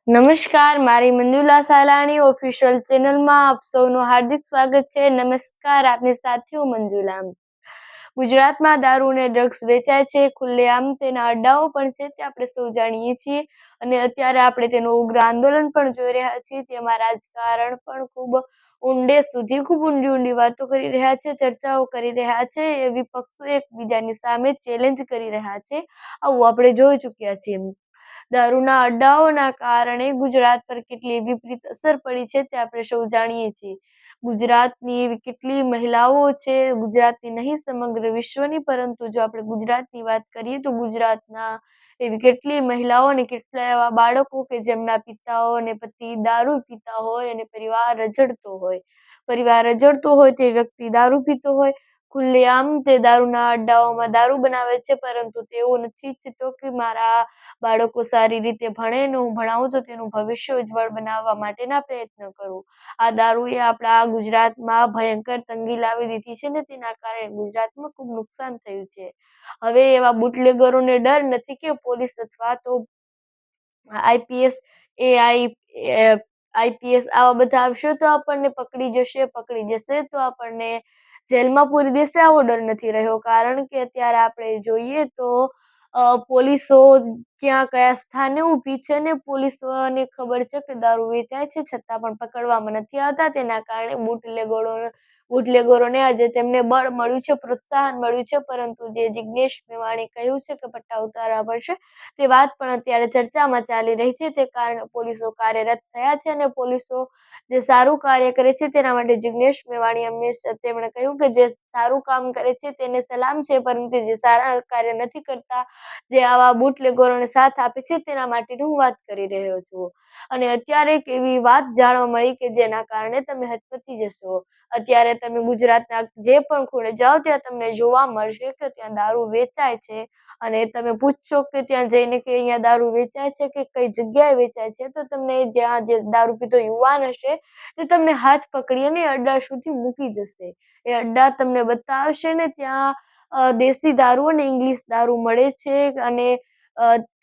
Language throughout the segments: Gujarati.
નમસ્કાર, મારી મંજુલા સાલાણી ઓફિશિયલ ચેનલમાં આપ સૌનું હાર્દિક સ્વાગત છે. નમસ્કાર, આપની સાથે હું મંજુલા. ગુજરાતમાં દારૂ અને ડ્રગ્સ વેચાય છે ખુલ્લેઆમ, તેના અડ્ડાઓ પણ છે તે આપણે સૌ જાણીએ છીએ અને અત્યારે આપણે તેનું ઉગ્ર આંદોલન પણ જોઈ રહ્યા છીએ. તેમાં રાજકારણ પણ ખૂબ ઊંડી વાતો કરી રહ્યા છે, ચર્ચાઓ કરી રહ્યા છે. એ વિપક્ષો એકબીજાની સામે ચેલેન્જ કરી રહ્યા છે. આવું આપણે જોઈ ચૂક્યા છીએ. દારૂના અડ્ડાઓના કારણે ગુજરાત પર કેટલી વિપરીત અસર પડી છે તે આપણે સૌ જાણીએ છીએ. ગુજરાતની એવી કેટલી મહિલાઓ છે, ગુજરાતની નહીં સમગ્ર વિશ્વની, પરંતુ જો આપણે ગુજરાતની વાત કરીએ તો ગુજરાતના એવી કેટલી મહિલાઓ અને કેટલા એવા બાળકો કે જેમના પિતાઓ અને પતિ દારૂ પીતા હોય અને પરિવાર રજડતો હોય તે વ્યક્તિ દારૂ પીતો હોય, ખુલ્લેઆમ તે દારૂના અડ્ડાઓમાં દારૂ બનાવે છે, પરંતુ તેઓ નથી ઈચ્છતો કે મારા બાળકો સારી રીતે ભણે ને હું ભણાવું તો તેનું ભવિષ્ય ઉજ્જવળ બનાવવા માટેના પ્રયત્ન કરું. આ દારૂએ આપણા ગુજરાતમાં ભયંકર તંગી લાવી દીધી છે ને તેના કારણે ગુજરાતમાં ખૂબ નુકસાન થયું છે. હવે એવા બુટલેગરોને ડર નથી કે પોલીસ અથવા તો આઈપીએસ આઈપીએસ આવા બધા આવશે તો આપણને પકડી જશે તો આપણને જેલમાં પૂરી દેશે. આવો ડર નથી રહ્યો, કારણ કે અત્યારે આપણે જોઈએ તો પોલીસો ક્યાં કયા સ્થાને ઊભી છે ને પોલીસોને ખબર છે કે દારૂ વેચાય છે, છતાં પણ પકડવામાં નથી આવતા. તેના કારણે બુટલેગરોને આજે તેમને બળ મળ્યું છે, પ્રોત્સાહન મળ્યું છે, પરંતુ જે જિગ્નેશ મેવાણી કહ્યું છે કે પટ્ટા ઉતારવા પડશે તે વાત પણ અત્યારે ચર્ચામાં ચાલી રહી છે. તે કારણે પોલીસો કાર્યરત થયા છે અને પોલીસો જે સારું કાર્ય કરે છે તેના માટે જિગ્નેશ મેવાણી હંમેશા તેમણે કહ્યું કે જે સારું કામ કરે છે તેને સલામ છે, પરંતુ જે સારા કાર્ય નથી કરતા, જે આવા બુટલેગરોને સાથ આપે છે, તેના માટેની હું વાત કરી રહ્યો છું. અને અત્યારે એક એવી વાત જાણવા મળી કે જેના કારણે તમે હચમચી જશો. અત્યારે તમે ગુજરાતના જે પણ ખૂણે જાઓ ત્યાં તમને જોવા મળશે કે ત્યાં દારૂ વેચાય છે અને તમે પૂછશો કે ત્યાં જઈને કે અહીંયા દારૂ વેચાય છે કે કઈ જગ્યાએ વેચાય છે, તો તમને જ્યાં જે દારૂ પીતો યુવાન હશે તે તમને હાથ પકડી અને અડ્ડા સુધી મૂકી જશે. એ અડ્ડા તમને બતાવશે ને ત્યાં દેશી દારૂ અને ઇંગ્લિશ દારૂ મળે છે અને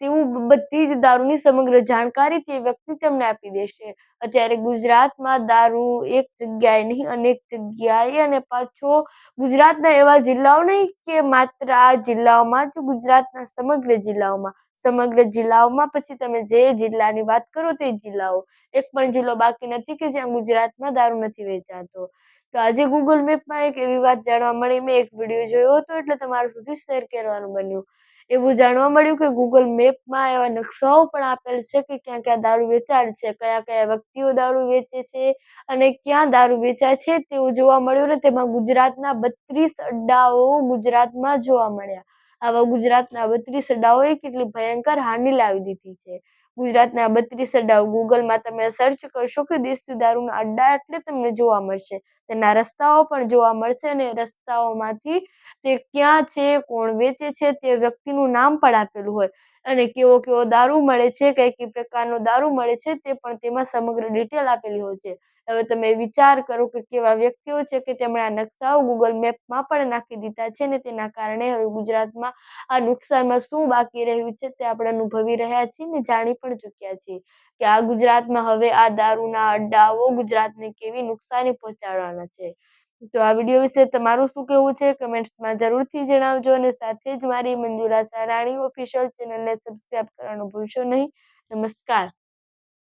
તેવું બધી જ દારૂની સમગ્ર જાણકારી તે વ્યક્તિ તમને આપી દેશે. અત્યારે ગુજરાતમાં દારૂ એક જગ્યાએ નહીં, અનેક જગ્યાએ, અને પાછો ગુજરાતના એવા જિલ્લાઓ નહીં કે માત્ર આ જિલ્લાઓમાં જ, ગુજરાતના સમગ્ર જિલ્લાઓમાં પછી તમે જે જિલ્લાની વાત કરો તે જિલ્લાઓ, એક પણ જિલ્લો બાકી નથી કે જ્યાં ગુજરાતમાં દારૂ નથી વેચાતો. તો આજે ગૂગલ મેપમાં એક એવી વાત જાણવા મળી, મેં એક વિડીયો જોયો હતો એટલે તમારા સુધી શેર કરવાનું બન્યું. એવું જાણવા મળ્યું કે ગૂગલ મેપમાં એવા નકશાઓ પણ આપેલ છે કે ક્યાં ક્યાં દારૂ વેચાય છે, કયા કયા વ્યક્તિઓ દારૂ વેચે છે અને ક્યાં દારૂ વેચાય છે તેવું જોવા મળ્યું ને તેમાં ગુજરાતના 32 અડ્ડાઓ ગુજરાતમાં જોવા મળ્યા. આવા ગુજરાતના 32 અડ્ડાઓએ કેટલી ભયંકર હાનિ લાવી દીધી છે. ગુજરાતના 32 અડ્ડાઓ ગૂગલમાં તમે સર્ચ કરશો કે દેશી દારૂના અડ્ડા એટલે તમને જોવા મળશે. તેના રસ્તાઓ પણ જોવા મળશે અને રસ્તાઓમાંથી તે ક્યાં છે, કોણ વેચે છે તે વ્યક્તિનું નામ પણ આપેલું હોય અને કેવો દારૂ મળે છે, કઈ પ્રકારનો દારૂ મળે છે તે પણ તેમાં સમગ્ર ડિટેલ આપેલી હોય છે. હવે તમે વિચાર કરો કે કેવા વ્યક્તિઓ છે કે તેમણે આ નકશાઓ ગૂગલ મેપમાં પણ નાખી દીધા છે ને તેના કારણે હવે ગુજરાતમાં આ નુકસાનમાં શું બાકી રહ્યું છે તે આપણે અનુભવી રહ્યા છીએ ને જાણી પણ ચૂક્યા છીએ કે આ ગુજરાતમાં હવે આ દારૂના અડ્ડાઓ ગુજરાતને કેવી નુકસાની પહોંચાડવાના છે. તો આ વિડીયો વિશે તમારું શું કહેવું છે કમેન્ટ્સમાં જરૂરથી જણાવજો અને સાથે જ મારી મંજુલા સાલાણી ઓફિશિયલ ચેનલને સબસ્ક્રાઇબ કરવાનું ભૂલશો નહીં. નમસ્કાર.